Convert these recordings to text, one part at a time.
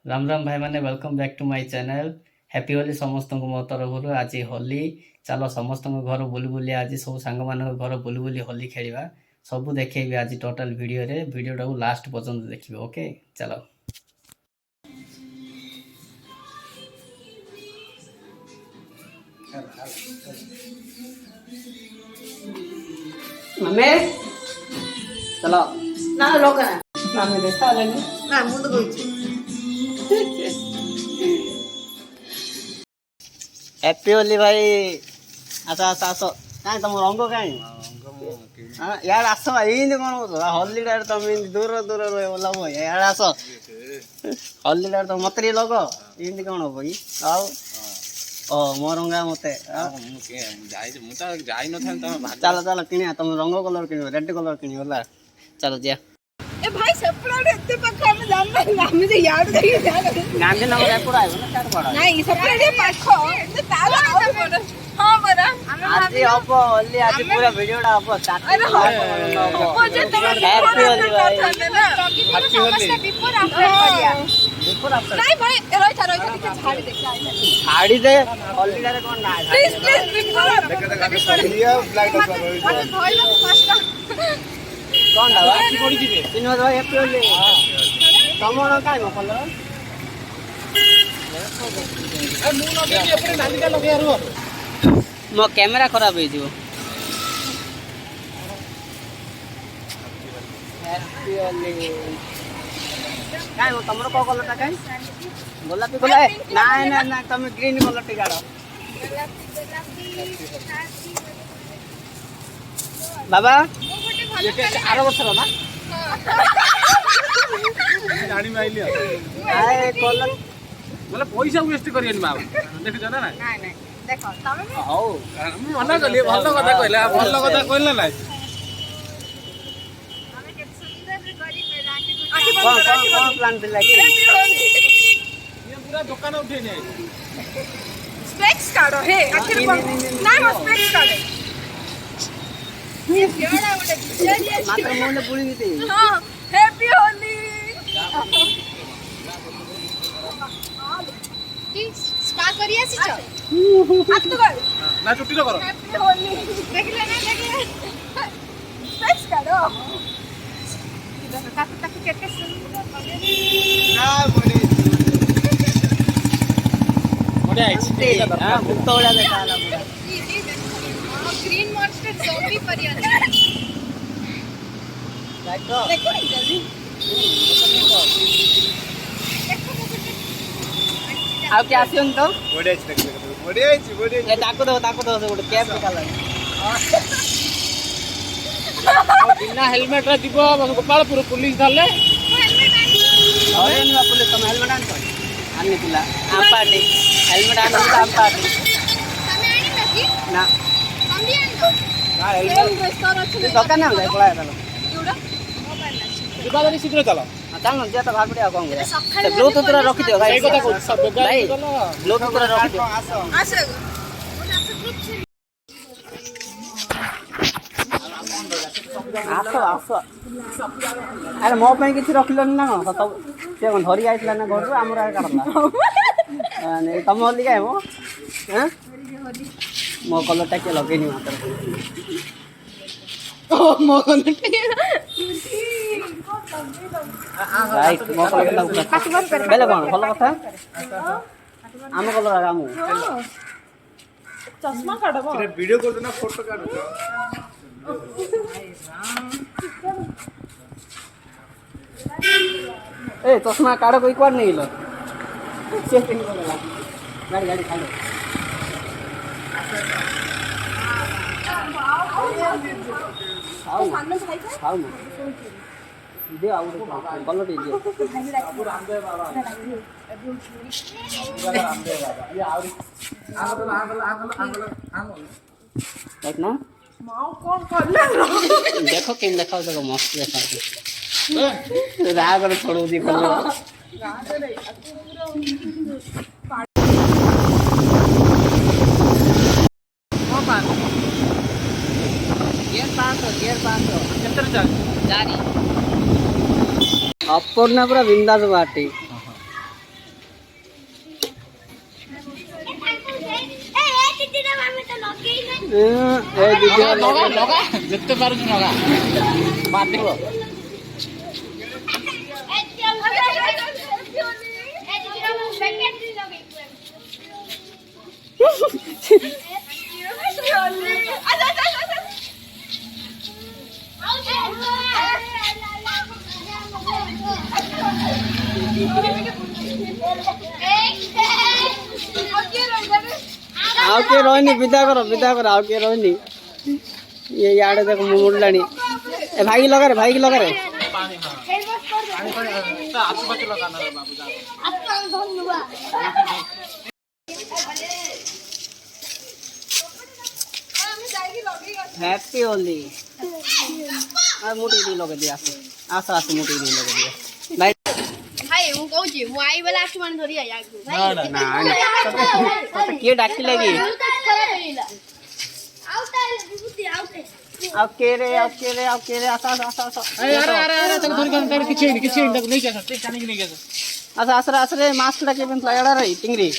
राम राम भाई मैंने welcome back to my channel. Happy Holi समस्त को मो तरफ आज होली चलो समस्त घर बुली बुली आज सब सांग मान घर बुली बुली होली खेलिबा सब देखेबी आज टोटल वीडियो रे वीडियोटा को लास्ट पर्यंत देखिबे। ओके चलो मम्मी चलो ना लोग ना मम्मी देखा लेनी ना मुंड कोइची हैप्पी होली भाई आस आस आस काई तुम रंग काई हां यार आस भाई इन कोन होली डार तुम दूर दूर रहो भाई यार आस होली डार तो मतरी लोग इन कोन हो भाई आओ ओ मो रंगा मते चलो चलो किनिया तुम रंग कलर किनियो रेड कलर किनियो होला चलो जा ए भाई सपड़ाडे एते पाखा हम जानना हम जे यार देखि गांधी नगर एपड़ आइबो ना चार पड़ा नहीं सपड़ाडे पाखो ते ताला आउ बड़ हां बड़ा आज अब होली आज पूरा वीडियोटा अब स्टार्ट अरे हो जे तुम हैप्पी होली भाई हैप्पी होली बिफोर आफ्टर करिया बिफोर आफ्टर नहीं भाई रोई था के झाड़ी देख आई झाड़ी दे होली डारे कोन ना प्लीज बिफोर ये फ्लाइट ऑफ रोई अरे भाई लोग फास्ट कोन दावा पड़ी दिबे तीन भाई हैप्पी होली तमन काई म कलर ए मु न देखि एपरे नालिका लगे आरो मो कैमरा खराब हो जिवो हैप्पी होली काई म तमरो को कलर ता काई गोलापी कलर ना ना ना तुम ग्रीन कलर टिकाड़ो बाबा आरो वर्ष ना जानी माइली आए कलर मतलब पैसा वेस्ट करियन बा देखि जाना ना नहीं नहीं देखो तमे हो हम मना कलिए भलो कथा कहला ना हमें के सुंदर गरी पे राखी कौन प्लान पे लगी ये पूरा दुकान उठे नहीं स्पेक्स काढो हे आखिर नाही मग स्पेक्स काढे ये एवढा उडे चलिए मात्र मोने पुळी देते हां हैप्पी होली की स्पा करी आसी छ हाथ तो कर ना छुट्टी तो करो हैप्पी होली देखले ना देखले स्पेक्स काढो काकू काकू केटे सुंदर ना मोडे आई हां मुक्तोळा देखाला मुला ग्रीन मॉन्स्टर ज़ॉम्बी परियंत देखो नहीं जल्दी ଆଉ କିଏ ଆସିବନି ତ मोडे आई ଏ ତାକୁ ଦବ ସେ ଗୋଟେ କ୍ୟାପ୍ ନିକାଲା बिना हेलमेट रे जीवो गोपालपुर पुलिस धरले अरे नुआ पुलिस तम हेलमेट आन आनी पिला आपाटी हेलमेट आन आपाटी तमे आनी नकी ना हम भी आन दो ना हेलमेट रेस्टोरेंट अछि ଦୋକାନ ନା ପଳା ଚାଲ एवढा मोबाइल अछि जीवा शीघ्र चलो ଚାଲ ଯେ ତ ଭାଗୁଟି ଆଉ କଣ କରିବା ସକାଳେ ବ୍ଲୁଟୁଥ ରେ ରଖି ଦିଅ ଭାଇ ସେଇ କଥା କହୁଛି ସବୁ ଭାଇ ଗଲା ବ୍ଲୁଟୁଥ ରେ ରଖି ଦିଅ आसे ओना से ग्रुप छी ଆସ ଆସ ଆରେ ମୋ ପାଇଁ କିଛି ରଖିଲନି ନା କଣ ସବୁ ସେ କଣ ଧରି ଆଇଥିଲା ନା ଘରରୁ ଆମର ଆଗ କାଟଲା ତମ ହୋଲି କାଇଁ ମୋ ହାଁ ମୋ କଲରଟା କିଏ ଲଗେଇନି ମାତ୍ର ମୋ କଲଟେ ରାଇଟ୍ ମୋ କଲରଟା ବେଲେ କଣ ଭଲ କଥା ଆମ କଲର ଆମୁ चश्मा काढबो अरे वीडियो कर देना फोटो काढ ए चश्मा काढ कोई कोड नहीं लो से पिन बोला गाड़ी गाड़ी खालो खाओ ना दे आउ कलर दे रामदेव बाबा ये आउरी आंगल देख ना मां कौन करले देखो केम देखाओ देखो मस्त देखाओ राग रे छोड़ो दी कर गियर पास केतर जा जारी अपर्णा पूरा बिंदास बाटी ଦିଦି ଲଗା ଲଗା ଯେତେ ପାରୁଛୁ ଲଗା ମାରିବ ଆଉ କିଏ ରହିନି ବିଦା କର ଆଉ କିଏ ରହିନି ये याडे देखो मुड़लानी ए भाई लगा रे पानी आसु पास लगाना रे बाबू जा हैप्पी होली आ मोटी दी लगे दिया आस आस मोटी दी लगे दिया भाई हाय मु कहू छी मु आई बेला आसु मान धरिया याकू ना के डाकी लगी आउ केरे आसा अरे तक धरि कर कर किछि तक नहीं जा सकते कानी नहीं जा आसरे मास्क डाके बिन लायडा रही टिंगरी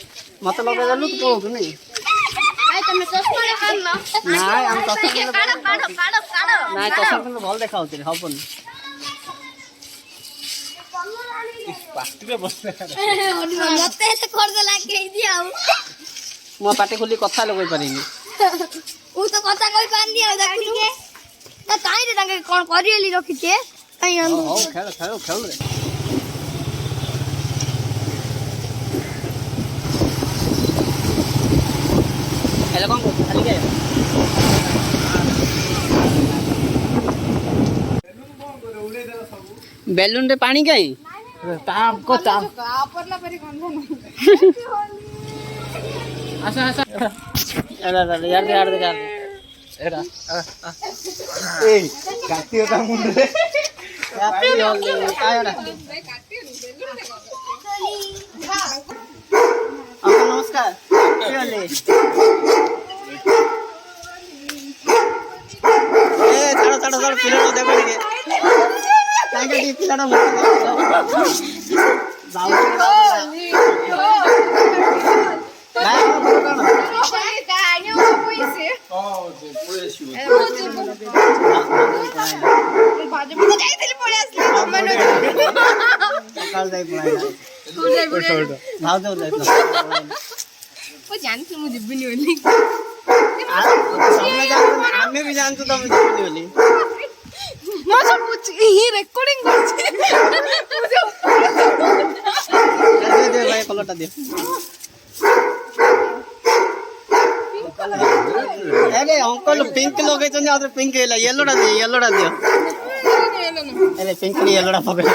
मत लगे गलु तो कहू नहीं आई तमे चश्मा रे खान ना नाय हम चश्मा काडो नाय चश्मा तो भल देखाउती हबन पार्टी रे बसले मते से कर दे लागे दिया मो पाटे खुली कथा लगई परिनी उ तो कथा कहि पान दिया देखु त काई रे तांगे कोन करियली रखिते काई हो खेल रे हेलो कौन को खाली गए बेलून रे पानी काई ताम को ताम आपरला परी गंध न आसा अरे यार दे एरा ए काटी होता मुंडे हैप्पी होली आयरा नमस्कार हैप्पी होली ए छाड़ो पिला देखो रे काहे के पिलाडा हमें भी जानते तुम बोली रेकॉर्डिंग दे भाई कलरटा दे अरे अंकल पिंक लगे तो नहीं पिंक है येलोटा दियो अरे पिंक नहीं येलोटा पकड़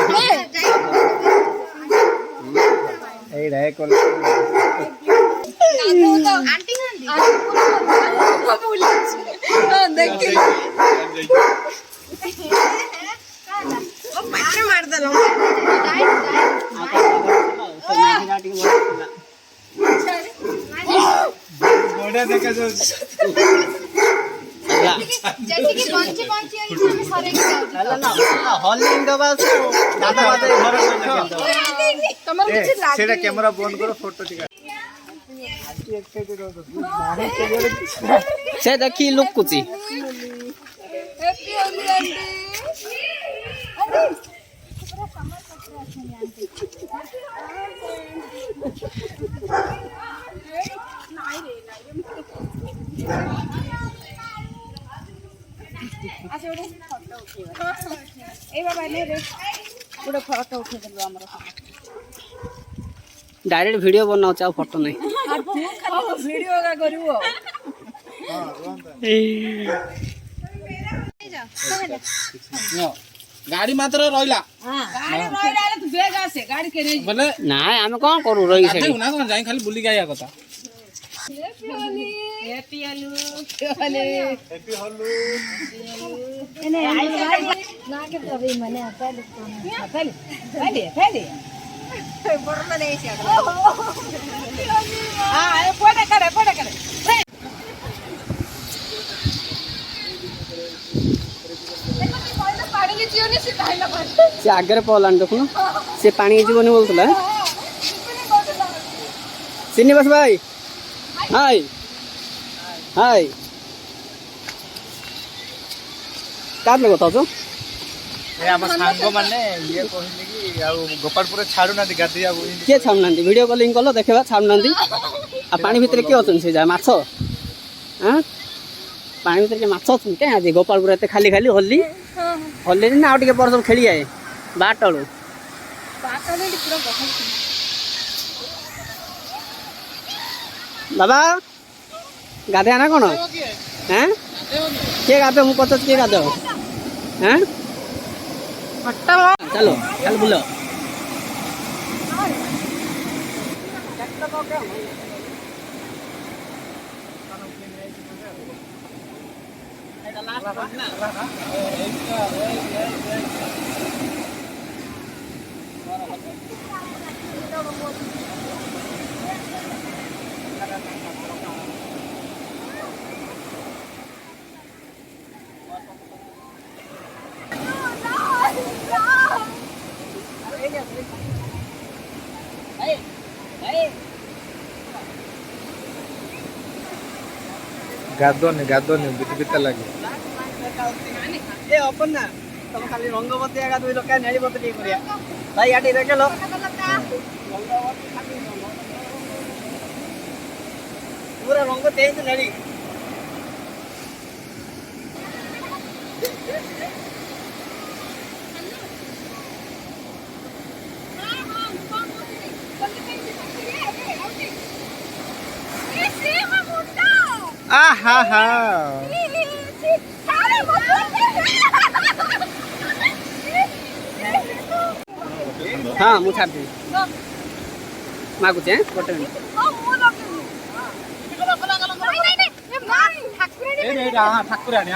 ए रे कल आंटी देख मार दलो गोडा देखा जो जैसे कि पंचे में सरे ना हॉली इंदबा दादा बात घर में तमर किछ लाग सेटा कैमरा बंद करो फोटो टिका से देखी लुक कुची हैप्पी होली आंटी अच्छा ओडे फोटो उठेबा ए बाबा ने रे ओडे फोटो उठे देलु हमरा डायरेक्ट वीडियो बनाओ चाहो फोटो नहीं वीडियो का करू गाड़ी मात्र रहला गाड़ी रहला तू बेग आसे गाड़ी के रे बोले ना हम कोन करू रही से ना कोन जाई खाली बुली गया कथा हैप्पी होली हैप्पी एने ना के तभी मने आता पहले बरला नहीं से हां ए फोटो करे से आगे पलान देखुन से पानी जीवन बोलता श्रीनिवास भाई हाय हाय କାହା କଥା ଅଛୁ ଏ ଆମ ସାଙ୍ଗମାନେ ଇଏ କହିଲେ କି ଆଉ ଗୋପାଳପୁରରେ ଛାଡୁନାହାନ୍ତି ଗାଧେଇବାକୁ କିଏ ଛାଡୁନାହାନ୍ତି ଭିଡ଼ିଓ କଲିଂ କଲ ଦେଖିବା ଛାଡୁନାହାନ୍ତି ଆଉ ପାଣି ଭିତରେ କିଏ ଅଛନ୍ତି ସେ ଯା ମାଛ ଆଁ ପାଣି ଭିତରେ କିଏ ମାଛ ଅଛନ୍ତି କାହିଁ ଆଜି ଗୋପାଳପୁର ଏତେ ଖାଲି ଖାଲି ହୋଲି ହୋଲିରେ ନା ଆଉ ଟିକେ ପରେ ସବୁ ଖେଳି ଆଏ 12ଟା ବେଳୁ ବାବା ଗାଧେଆ ନା କ'ଣ ହେଁ କିଏ ଗାଧେ ମୁଁ ପଚାରୁଛି କିଏ ଗାଧେବ ହେଁ ଚାଲ ଚାଲ ବୁଲ ଗାଧୋନି ବିତ ଲାଗେ ଏ ଅପନ ନା ତମ ଖାଲି ରଙ୍ଗବତୀ ଆଗା ଦୁଇ ଲୋକ ନେଳି ବତୀ ଟିକେ କରିବା ଭାଇ ଆଟି ଦେଖେଲ ପୁରା ରଙ୍ଗ ଚେଞ୍ଜ ନେଳି ଆହା ହା ହଁ ମୁଁ ଛାଡ଼ିଦେବି ମାଗୁଛି ଗୋଟେ ମିନିଟ୍ ଠାକୁରାଣୀ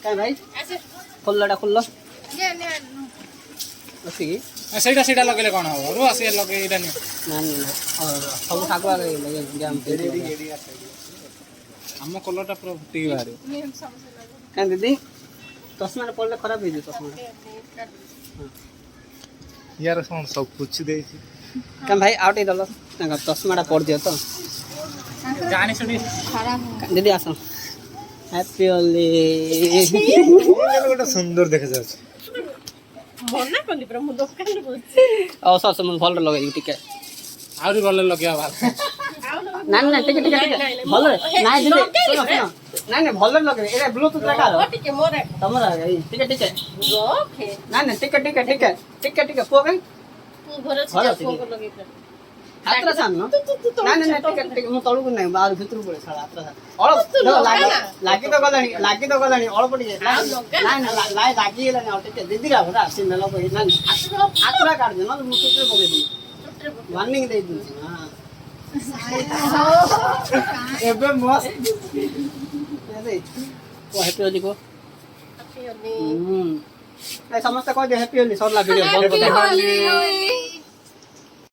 କାଇଁ ଭାଇ ଖୋଲଟା ଖୋଲ ବସିକି ସେଇଟା ଲଗେଇଲେ କ'ଣ ହବ ରୁହ ସେ ଲଗେଇ ଏଇଟା ନିଅ ନା ସବୁ ଶାଗୁଆ ଆମ କଲରଟା ପୁରା ଫୁଟିକି ବାହାରିବ କାଇଁ ଦିଦି ଚଷମାଟା ପଡ଼ିଲେ ଖରାପ ହେଇଯିବ ଚଷମାଟା ୟାର କ'ଣ ସବୁ ପୁଛି ଦେଇଛି କାଇଁ ଭାଇ ଆଉ ଟିକେ ଦେଲ ତାଙ୍କ ଚଷମାଟା ପଡ଼ିଯିବ ତ ଜାଣି ଶୁଣି ଦିଦି ଆସ ହ୍ୟାପି ହୋଲି ଗୋଟେ ସୁନ୍ଦର ଦେଖାଯାଉଛି ସସ ମୁଁ ଭଲରେ ଲଗେଇବି ଟିକେ ଆହୁରି ଭଲ ଲଗେଇବା ନାଇଁ ନାଇଁ ଟିକେ ଟିକେ ଟିକେ ଭଲରେ ନାଇଁ ଦିଦି ଶୁଣ ଶୁଣ ନାଇଁ ନାଇଁ ଭଲରେ ଲଗେଇବି ଏଇଟା ବ୍ଲୁଟୁଥ୍ କାର ତମର ଟିକେ ଟିକେ ନାଇଁ ନାଇଁ ଟିକେ ଟିକେ ଟିକେ ଟିକେ ଟିକେ ପୁଅ କାଇଁ ହାତଟା ସାନ ନାଇଁ ନାଇଁ ଟିକେ ଟିକେ ମୁଁ ତଳକୁ ନାହିଁ ବାହାର ଭିତରକୁ ପଳେଇ ସାରା ହାତଟା ଲାଗି ତ ଗଲାଣି ଅଳ୍ପ ଟିକେ ନାଇଁ ନାଇଁ ଲାଗିଗଲାଣି ଆଉ ଟିକେ ଦିଦିରା ଭରା ଆସି ନେଲ କହି ନାଇଁ ହାତଟା କାଢିଦେ ନହେଲେ ମୁଁ ଚୁଟିରେ ପକେଇଦେବି ୱାର୍ଣ୍ଣିଂ ଦେଇଦେଉଛି ଏବେ ମସ୍ତ ହ୍ୟାପି ହୋଲି କୁହ ସମସ୍ତେ କହିଦିଅ ହ୍ୟାପି ହୋଲି ସରିଲା ଭିଡ଼ିଓ